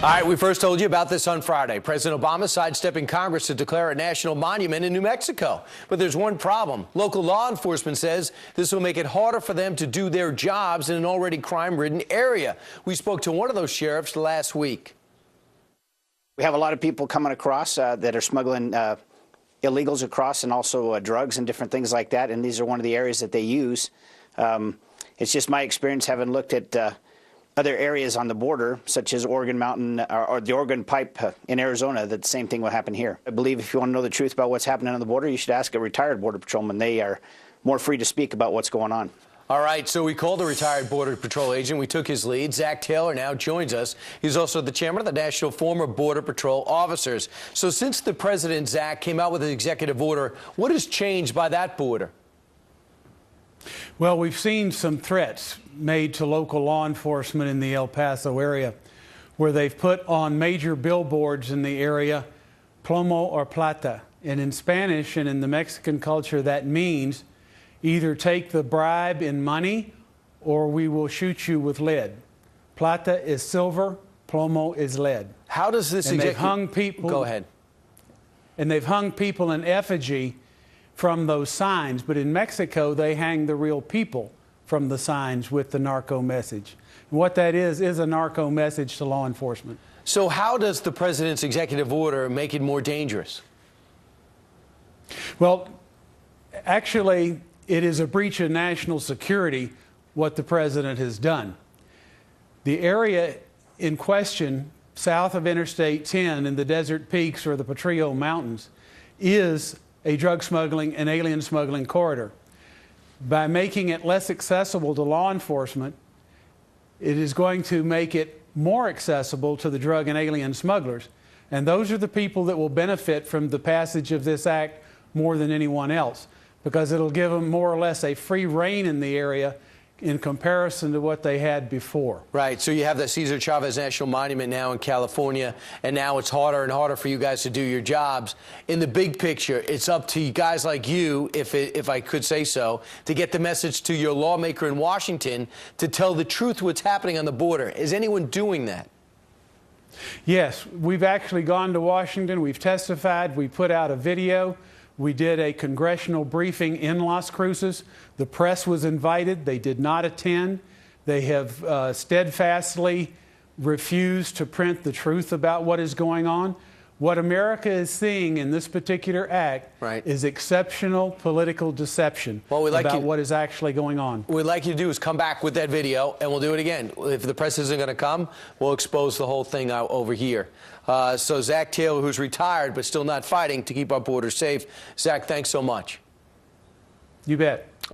All right, we first told you about this on Friday. President Obama sidestepping Congress to declare a national monument in New Mexico. But there's one problem. Local law enforcement says this will make it harder for them to do their jobs in an already crime-ridden area. We spoke to one of those sheriffs last week. We have a lot of people coming across that are smuggling illegals across, and also drugs and different things like that. And these are one of the areas that they use. It's just my experience, having looked at other areas on the border, such as Oregon Mountain or the Oregon Pipe in Arizona, that the same thing will happen here. I believe if you want to know the truth about what's happening on the border, you should ask a retired Border Patrolman. They are more free to speak about what's going on. All right, so we called a retired Border Patrol agent. We took his lead. Zach Taylor now joins us. He's also the chairman of the National Former Border Patrol Officers. So since the president, Zach, came out with an executive order, what has changed by that border? Well, we've seen some threats made to local law enforcement in the El Paso area, where they've put on major billboards in the area, plomo or plata. And in Spanish and in the Mexican culture, that means either take the bribe in money or we will shoot you with lead. Plata is silver, plomo is lead. How does this and they've hung people. Go ahead. And they've hung people in effigy from those signs, but in Mexico they hang the real people from the signs with the narco message. And what that is a narco message to law enforcement. So how does the president's executive order make it more dangerous? Well, actually, it is a breach of national security what the president has done. The area in question, south of Interstate 10 in the Desert Peaks or the Potrillo Mountains, is a drug smuggling and alien smuggling corridor. By making it less accessible to law enforcement, it is going to make it more accessible to the drug and alien smugglers. And those are the people that will benefit from the passage of this act more than anyone else, because it'll give them more or less a free rein in the area in comparison to what they had before. Right, so you have the Cesar Chavez National Monument now in California, and now it's harder and harder for you guys to do your jobs. In the big picture, it's up to guys like you, if I could say so, to get the message to your lawmaker in Washington to tell the truth what's happening on the border. Is anyone doing that? Yes, we've actually gone to Washington, we've testified, we put out a video. We did a congressional briefing in Las Cruces. The press was invited. They did not attend. They have steadfastly refused to print the truth about what is going on. What America is seeing in this particular act is exceptional political deception about what is actually going on. What we'd like you to do is come back with that video, and we'll do it again. If the press isn't going to come, we'll expose the whole thing out over here. So Zach Taylor, who's retired but still not fighting to keep our border safe. Zach, thanks so much. You bet.